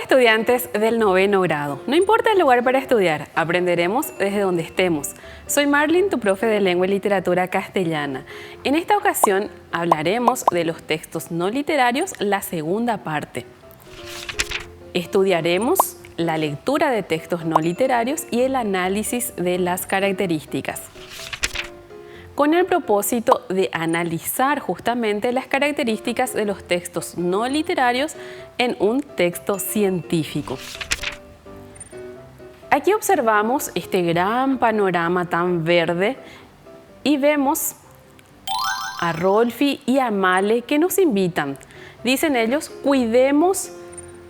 estudiantes del 9º grado, no importa el lugar para estudiar, aprenderemos desde donde estemos. Soy Marlene, tu profe de Lengua y Literatura Castellana. En esta ocasión hablaremos de los textos no literarios, la segunda parte. Estudiaremos la lectura de textos no literarios y el análisis de las características, con el propósito de analizar justamente las características de los textos no literarios en un texto científico. Aquí observamos este gran panorama tan verde y vemos a Rolfi y a Male que nos invitan. Dicen ellos, cuidemos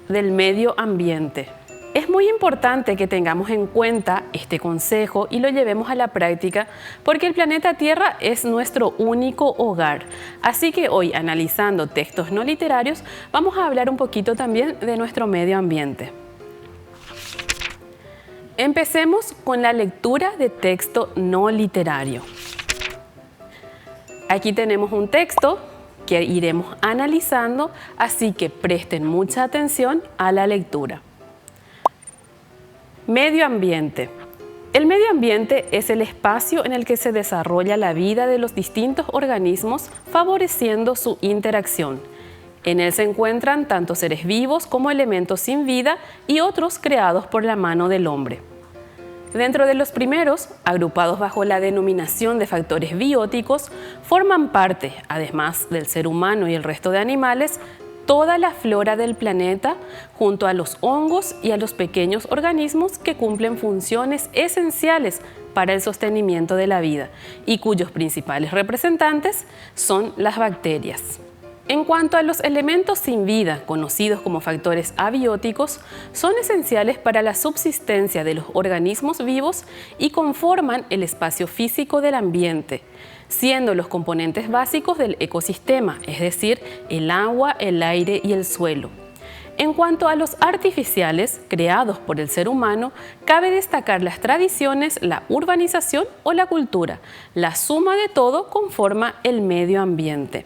del medio ambiente. Es muy importante que tengamos en cuenta este consejo y lo llevemos a la práctica porque el planeta Tierra es nuestro único hogar. Así que hoy, analizando textos no literarios, vamos a hablar un poquito también de nuestro medio ambiente. Empecemos con la lectura de texto no literario. Aquí tenemos un texto que iremos analizando, así que presten mucha atención a la lectura. Medio ambiente. El medio ambiente es el espacio en el que se desarrolla la vida de los distintos organismos, favoreciendo su interacción. En él se encuentran tanto seres vivos como elementos sin vida y otros creados por la mano del hombre. Dentro de los primeros, agrupados bajo la denominación de factores bióticos, forman parte, además del ser humano y el resto de animales, toda la flora del planeta, junto a los hongos y a los pequeños organismos que cumplen funciones esenciales para el sostenimiento de la vida y cuyos principales representantes son las bacterias. En cuanto a los elementos sin vida, conocidos como factores abióticos, son esenciales para la subsistencia de los organismos vivos y conforman el espacio físico del ambiente, siendo los componentes básicos del ecosistema, es decir, el agua, el aire y el suelo. En cuanto a los artificiales, creados por el ser humano, cabe destacar las tradiciones, la urbanización o la cultura. La suma de todo conforma el medio ambiente.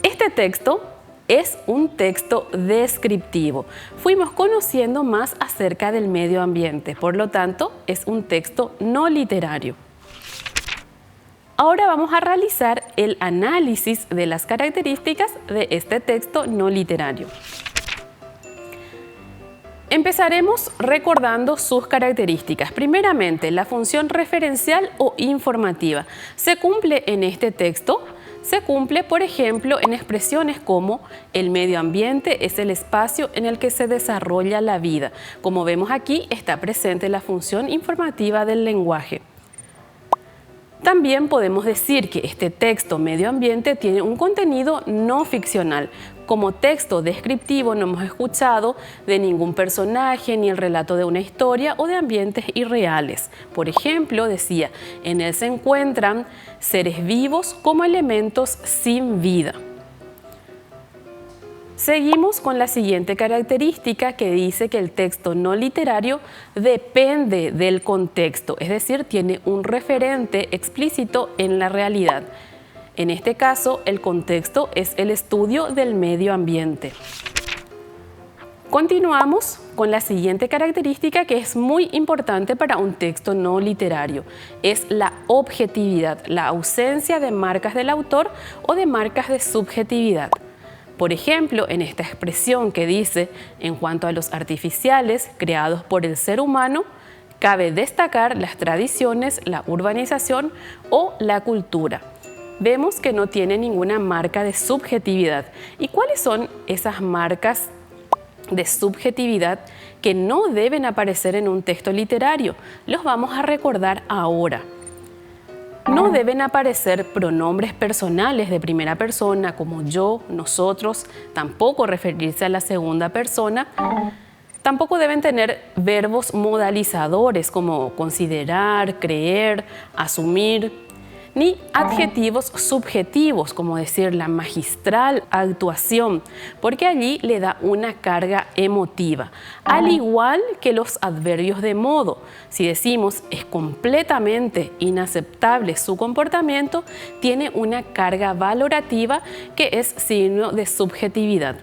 Este texto es un texto descriptivo. Fuimos conociendo más acerca del medio ambiente, por lo tanto, es un texto no literario. Ahora vamos a realizar el análisis de las características de este texto no literario. Empezaremos recordando sus características. Primeramente, la función referencial o informativa. ¿Se cumple en este texto? Se cumple, por ejemplo, en expresiones como el medio ambiente es el espacio en el que se desarrolla la vida. Como vemos aquí, está presente la función informativa del lenguaje. También podemos decir que este texto medio ambiente tiene un contenido no ficcional. Como texto descriptivo no hemos escuchado de ningún personaje ni el relato de una historia o de ambientes irreales. Por ejemplo, decía, en él se encuentran seres vivos como elementos sin vida. Seguimos con la siguiente característica que dice que el texto no literario depende del contexto, es decir, tiene un referente explícito en la realidad. En este caso, el contexto es el estudio del medio ambiente. Continuamos con la siguiente característica que es muy importante para un texto no literario. Es la objetividad, la ausencia de marcas del autor o de marcas de subjetividad. Por ejemplo, en esta expresión que dice, en cuanto a los artificiales creados por el ser humano, cabe destacar las tradiciones, la urbanización o la cultura. Vemos que no tiene ninguna marca de subjetividad. ¿Y cuáles son esas marcas de subjetividad que no deben aparecer en un texto literario? Los vamos a recordar ahora. No deben aparecer pronombres personales de primera persona como yo, nosotros, tampoco referirse a la segunda persona. Tampoco deben tener verbos modalizadores como considerar, creer, asumir, ni adjetivos subjetivos como decir la magistral actuación, porque allí le da una carga emotiva, al igual que los adverbios de modo. Si decimos es completamente inaceptable su comportamiento, tiene una carga valorativa que es signo de subjetividad.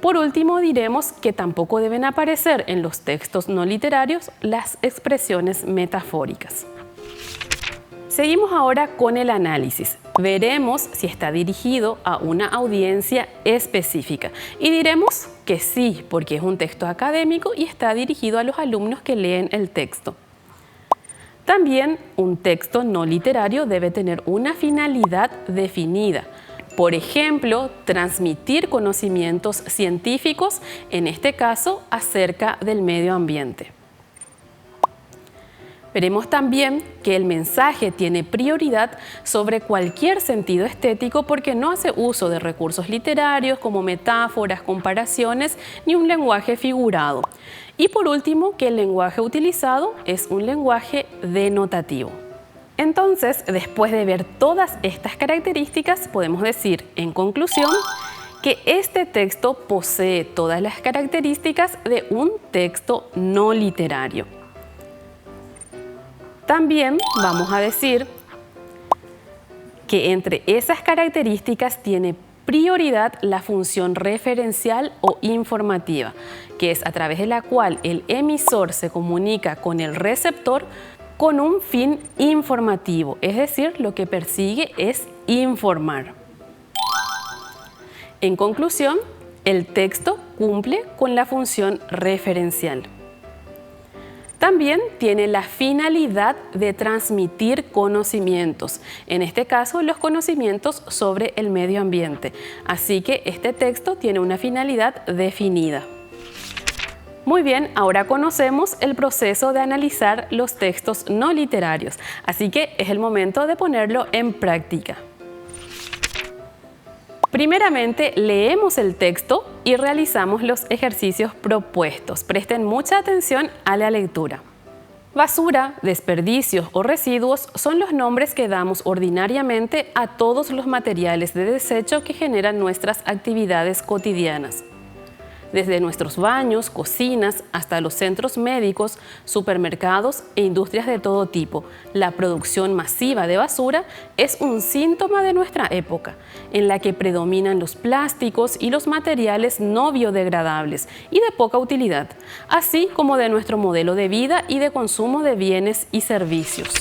Por último, diremos que tampoco deben aparecer en los textos no literarios las expresiones metafóricas. Seguimos ahora con el análisis. Veremos si está dirigido a una audiencia específica y diremos que sí, porque es un texto académico y está dirigido a los alumnos que leen el texto. También un texto no literario debe tener una finalidad definida. Por ejemplo, transmitir conocimientos científicos, en este caso, acerca del medio ambiente. Veremos también que el mensaje tiene prioridad sobre cualquier sentido estético porque no hace uso de recursos literarios como metáforas, comparaciones ni un lenguaje figurado. Y por último, que el lenguaje utilizado es un lenguaje denotativo. Entonces, después de ver todas estas características, podemos decir, en conclusión, que este texto posee todas las características de un texto no literario. También vamos a decir que entre esas características tiene prioridad la función referencial o informativa, que es a través de la cual el emisor se comunica con el receptor con un fin informativo, es decir, lo que persigue es informar. En conclusión, el texto cumple con la función referencial. También tiene la finalidad de transmitir conocimientos, en este caso los conocimientos sobre el medio ambiente. Así que este texto tiene una finalidad definida. Muy bien, ahora conocemos el proceso de analizar los textos no literarios, así que es el momento de ponerlo en práctica. Primeramente, leemos el texto y realizamos los ejercicios propuestos. Presten mucha atención a la lectura. Basura, desperdicios o residuos son los nombres que damos ordinariamente a todos los materiales de desecho que generan nuestras actividades cotidianas. Desde nuestros baños, cocinas, hasta los centros médicos, supermercados e industrias de todo tipo, la producción masiva de basura es un síntoma de nuestra época, en la que predominan los plásticos y los materiales no biodegradables y de poca utilidad, así como de nuestro modelo de vida y de consumo de bienes y servicios.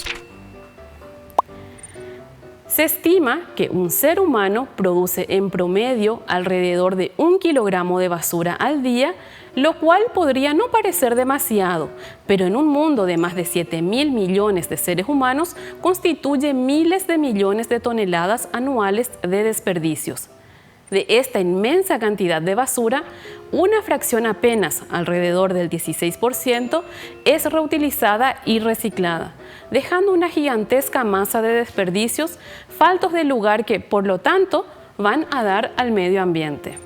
Se estima que un ser humano produce en promedio alrededor de 1 kilogramo de basura al día, lo cual podría no parecer demasiado, pero en un mundo de más de 7.000 millones de seres humanos constituye miles de millones de toneladas anuales de desperdicios. De esta inmensa cantidad de basura, una fracción apenas, alrededor del 16%, es reutilizada y reciclada, dejando una gigantesca masa de desperdicios faltos de lugar que, por lo tanto, van a dar al medio ambiente.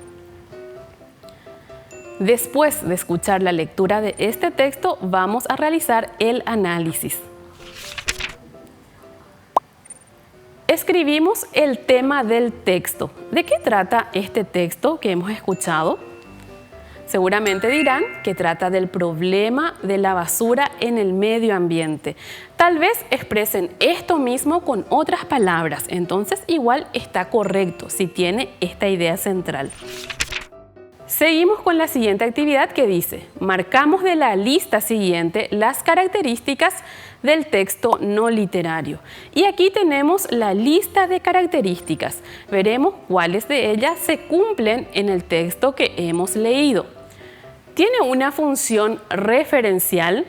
Después de escuchar la lectura de este texto, vamos a realizar el análisis. Escribimos el tema del texto. ¿De qué trata este texto que hemos escuchado? Seguramente dirán que trata del problema de la basura en el medio ambiente. Tal vez expresen esto mismo con otras palabras, entonces igual está correcto si tiene esta idea central. Seguimos con la siguiente actividad que dice: marcamos de la lista siguiente las características del texto no literario. Y aquí tenemos la lista de características. Veremos cuáles de ellas se cumplen en el texto que hemos leído. ¿Tiene una función referencial?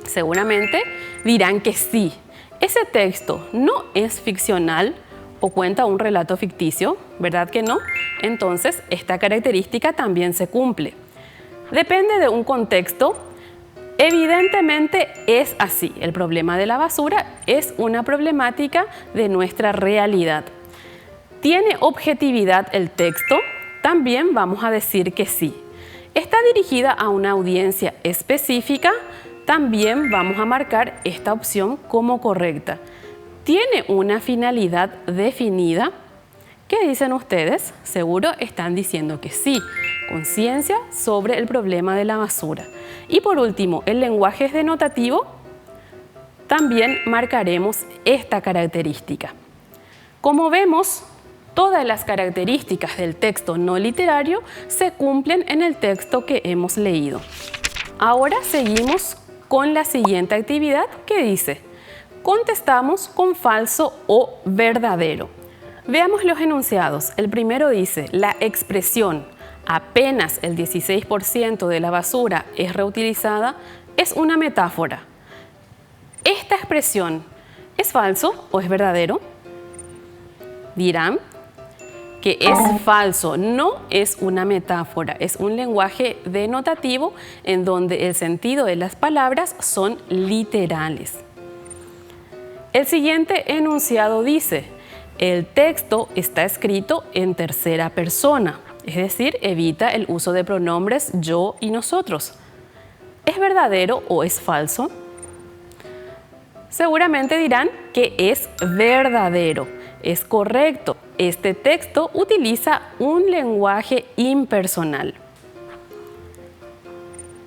Seguramente dirán que sí. ¿Ese texto no es ficcional o cuenta un relato ficticio? ¿Verdad que no? Entonces, esta característica también se cumple. Depende de un contexto. Evidentemente es así. El problema de la basura es una problemática de nuestra realidad. ¿Tiene objetividad el texto? También vamos a decir que sí. ¿Está dirigida a una audiencia específica? También vamos a marcar esta opción como correcta. ¿Tiene una finalidad definida? ¿Qué dicen ustedes? Seguro están diciendo que sí. Conciencia sobre el problema de la basura. Y por último, ¿el lenguaje es denotativo? También marcaremos esta característica. Como vemos, todas las características del texto no literario se cumplen en el texto que hemos leído. Ahora seguimos con la siguiente actividad que dice: contestamos con falso o verdadero. Veamos los enunciados. El primero dice: la expresión apenas el 16% de la basura es reutilizada es una metáfora. ¿Esta expresión es falso o es verdadero? Dirán que es falso, no es una metáfora, es un lenguaje denotativo en donde el sentido de las palabras son literales. El siguiente enunciado dice: el texto está escrito en tercera persona, es decir, evita el uso de pronombres yo y nosotros. ¿Es verdadero o es falso? Seguramente dirán que es verdadero, es correcto. Este texto utiliza un lenguaje impersonal.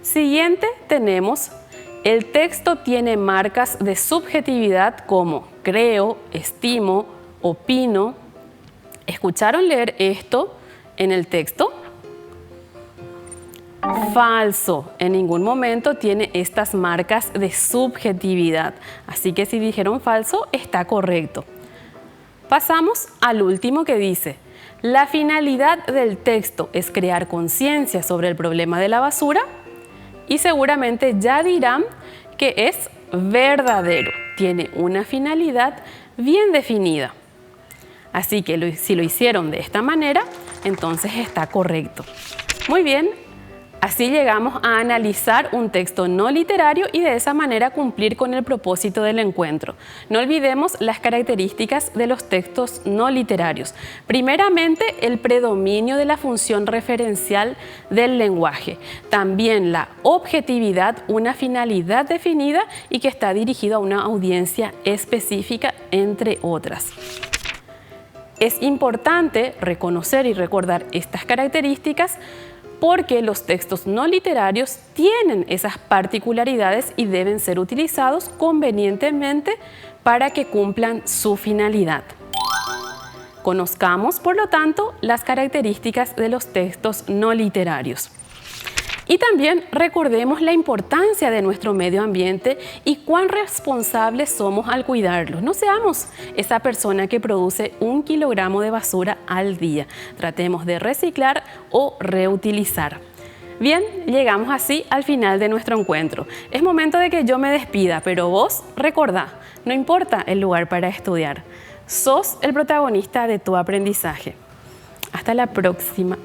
Siguiente tenemos: el texto tiene marcas de subjetividad como creo, estimo, opino. ¿Escucharon leer esto en el texto? Falso, en ningún momento tiene estas marcas de subjetividad. Así que si dijeron falso, está correcto. Pasamos al último que dice: la finalidad del texto es crear conciencia sobre el problema de la basura. Y seguramente ya dirán que es verdadero, tiene una finalidad bien definida. Así que si lo hicieron de esta manera, entonces está correcto. Muy bien, así llegamos a analizar un texto no literario y de esa manera cumplir con el propósito del encuentro. No olvidemos las características de los textos no literarios. Primeramente, el predominio de la función referencial del lenguaje. También la objetividad, una finalidad definida y que está dirigido a una audiencia específica, entre otras. Es importante reconocer y recordar estas características porque los textos no literarios tienen esas particularidades y deben ser utilizados convenientemente para que cumplan su finalidad. Conozcamos, por lo tanto, las características de los textos no literarios. Y también recordemos la importancia de nuestro medio ambiente y cuán responsables somos al cuidarlo. No seamos esa persona que produce 1 kilogramo de basura al día. Tratemos de reciclar o reutilizar. Bien, llegamos así al final de nuestro encuentro. Es momento de que yo me despida, pero vos recordá, no importa el lugar para estudiar. Sos el protagonista de tu aprendizaje. Hasta la próxima.